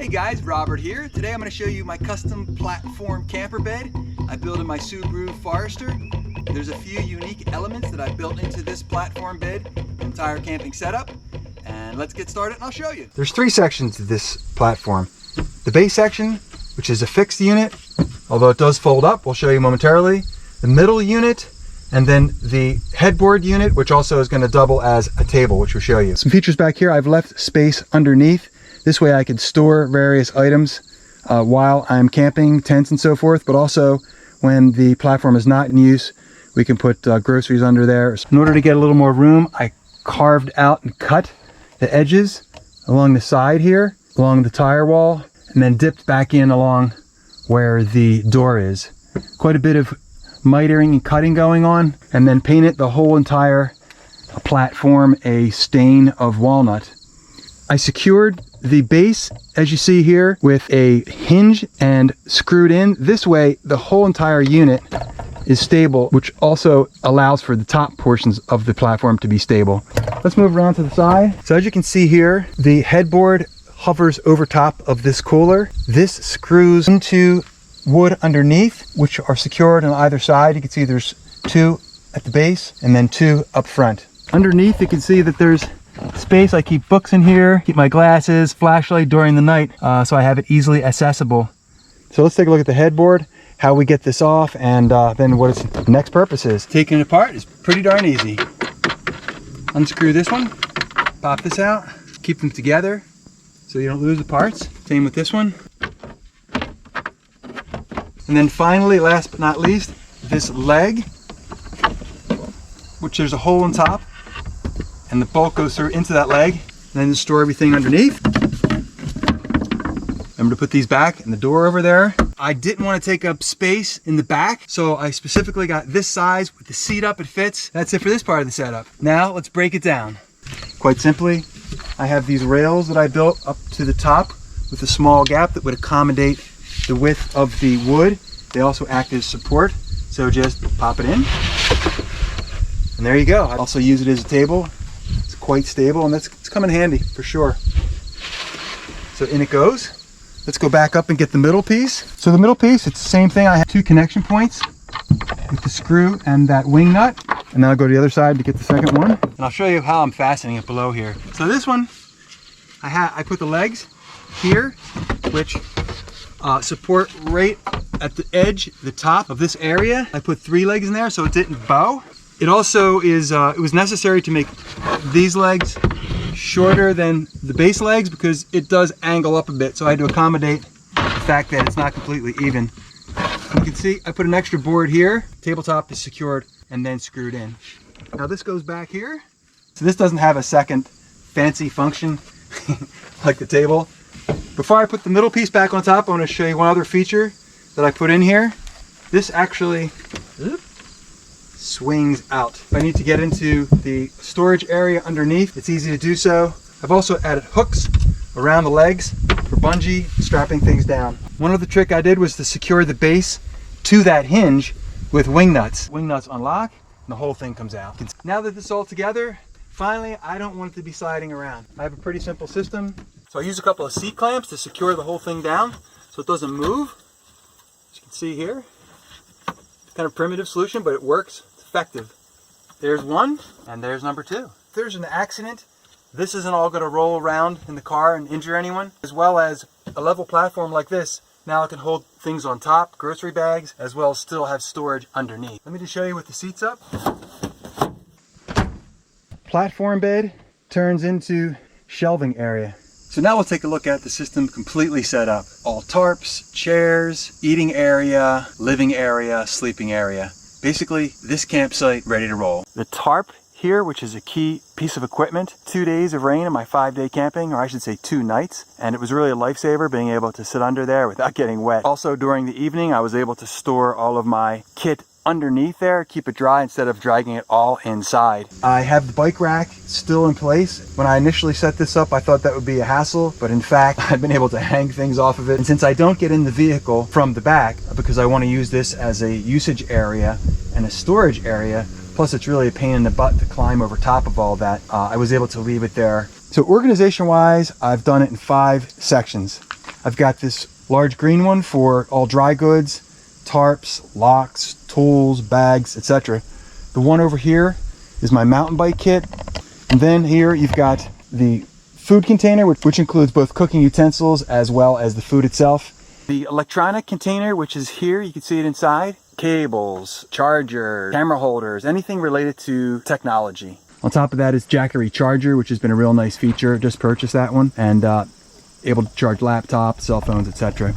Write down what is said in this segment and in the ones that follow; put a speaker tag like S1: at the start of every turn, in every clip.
S1: Hey guys, Robert here. Today I'm going to show you my custom platform camper bed I built in my Subaru Forester. There's a few unique elements that I built into this platform bed, entire camping setup, and let's get started and I'll show you. There's three sections to this platform. The base section, which is a fixed unit, although it does fold up, we'll show you momentarily. The middle unit, and then the headboard unit, which also is going to double as a table, which we'll show you. Some features back here, I've left space underneath. This way I can store various items while I'm camping, tents and so forth, but also when the platform is not in use, we can put groceries under there. In order to get a little more room, I carved out and cut the edges along the side here, along the tire wall, and then dipped back in along where the door is. Quite a bit of mitering and cutting going on, and then painted the whole entire platform a stain of walnut. I secured the base, as you see here, with a hinge and screwed in. This way, the whole entire unit is stable, which also allows for the top portions of the platform to be stable. Let's move around to the side. So as you can see here, the headboard hovers over top of this cooler. This screws into wood underneath, which are secured on either side. You can see there's two at the base and then two up front. Underneath, you can see that there's space. I keep books in here, keep my glasses, flashlight during the night, so I have it easily accessible. So let's take a look at the headboard, how we get this off, and then what its next purpose is. Taking it apart is pretty darn easy. Unscrew this one, pop this out, keep them together so you don't lose the parts. Same with this one. And then finally, last but not least, this leg, which there's a hole on top, and the bolt goes through into that leg, and then to store everything underneath. Remember to put these back in the door over there. I didn't want to take up space in the back, so I specifically got this size with the seat up, it fits. That's it for this part of the setup. Now let's break it down. Quite simply, I have these rails that I built up to the top with a small gap that would accommodate the width of the wood. They also act as support, so just pop it in. And there you go. I also use it as a table. It's quite stable, and it's come in handy for sure. So in it goes. Let's go back up and get the middle piece. So the middle piece, it's the same thing. I have two connection points with the screw and that wing nut. And then I'll go to the other side to get the second one. And I'll show you how I'm fastening it below here. So this one, I put the legs here, which support right at the edge, the top of this area. I put 3 legs in there so it didn't bow. It also is, it was necessary to make these legs shorter than the base legs because it does angle up a bit. So I had to accommodate the fact that it's not completely even. You can see I put an extra board here. Tabletop is secured and then screwed in. Now this goes back here. So this doesn't have a second fancy function like the table. Before I put the middle piece back on top, I want to show you one other feature that I put in here. This actually swings out. If I need to get into the storage area underneath, it's easy to do so. I've also added hooks around the legs for bungee, strapping things down. One other trick I did was to secure the base to that hinge with wing nuts. Wing nuts unlock and the whole thing comes out. Now that this is all together, finally, I don't want it to be sliding around. I have a pretty simple system. So I use a couple of seat clamps to secure the whole thing down so it doesn't move. As you can see here, it's kind of a primitive solution, but it works. Effective. There's one, and there's number 2. If there's an accident, this isn't all going to roll around in the car and injure anyone. As well as a level platform like this, now it can hold things on top, grocery bags, as well as still have storage underneath. Let me just show you with the seats up. Platform bed turns into shelving area. So now we'll take a look at the system completely set up. All tarps, chairs, eating area, living area, sleeping area. Basically, this campsite ready to roll. The tarp here, which is a key piece of equipment, 2 days of rain in my 5-day camping, or I should say 2 nights. And it was really a lifesaver being able to sit under there without getting wet. Also during the evening, I was able to store all of my kit underneath there, keep it dry instead of dragging it all inside. I have the bike rack still in place. When I initially set this up, I thought that would be a hassle, but in fact, I've been able to hang things off of it. And since I don't get in the vehicle from the back, because I want to use this as a usage area and a storage area, plus it's really a pain in the butt to climb over top of all that, I was able to leave it there. So organization wise, I've done it in 5 sections. I've got this large green one for all dry goods, tarps, locks, tools, bags, etc. The one over here is my mountain bike kit. And then here you've got the food container, which includes both cooking utensils as well as the food itself. The electronic container, which is here, you can see it inside. Cables, charger, camera holders, anything related to technology. On top of that is Jackery charger, which has been a real nice feature. Just purchased that one, and able to charge laptops, cell phones, etc.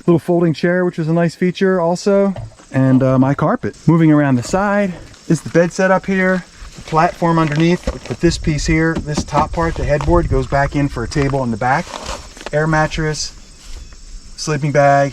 S1: Little folding chair, which was a nice feature also, and my carpet. Moving around the side is the bed setup here, the platform underneath with this piece here. This top part, the headboard, goes back in for a table in the back. Air mattress, sleeping bag,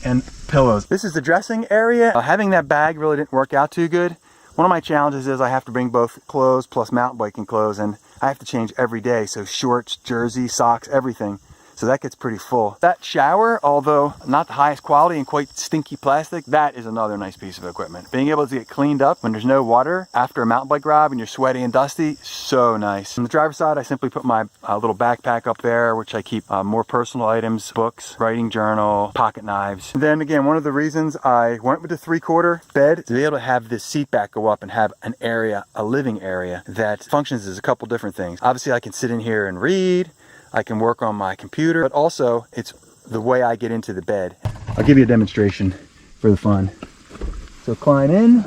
S1: and pillows. This is the dressing area. Having that bag really didn't work out too good. One of my challenges is I have to bring both clothes plus mountain biking clothes, and I have to change every day. So shorts, jersey, socks, everything. So that gets pretty full. That shower, although not the highest quality and quite stinky plastic, that is another nice piece of equipment. Being able to get cleaned up when there's no water after a mountain bike ride and you're sweaty and dusty, so nice. On the driver's side, I simply put my little backpack up there, which I keep more personal items, books, writing journal, pocket knives. And then again, one of the reasons I went with the 3/4 bed, to be able to have this seat back go up and have an area, a living area that functions as a couple different things. Obviously, I can sit in here and read. I can work on my computer, but also it's the way I get into the bed. I'll give you a demonstration for the fun. So climb in,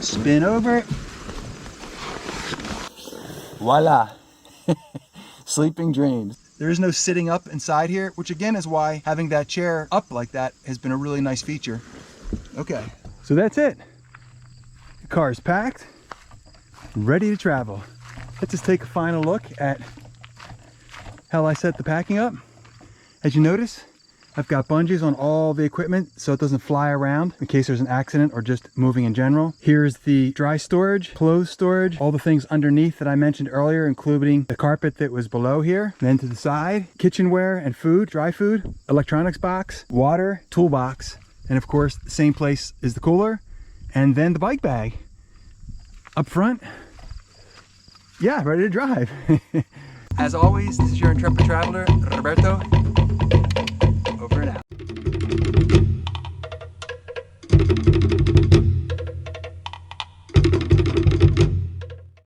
S1: spin over, voila, sleeping dreams. There is no sitting up inside here, which again is why having that chair up like that has been a really nice feature. Okay, so that's it. The car is packed, ready to travel. Let's just take a final look at how I set the packing up. As you notice, I've got bungees on all the equipment so it doesn't fly around in case there's an accident or just moving in general. Here's the dry storage, clothes storage, all the things underneath that I mentioned earlier, including the carpet that was below here. And then to the side, kitchenware and food, dry food, electronics box, water, toolbox, and of course, the same place is the cooler, and then the bike bag. Up front, yeah, ready to drive. As always, this is your intrepid traveler, Roberto.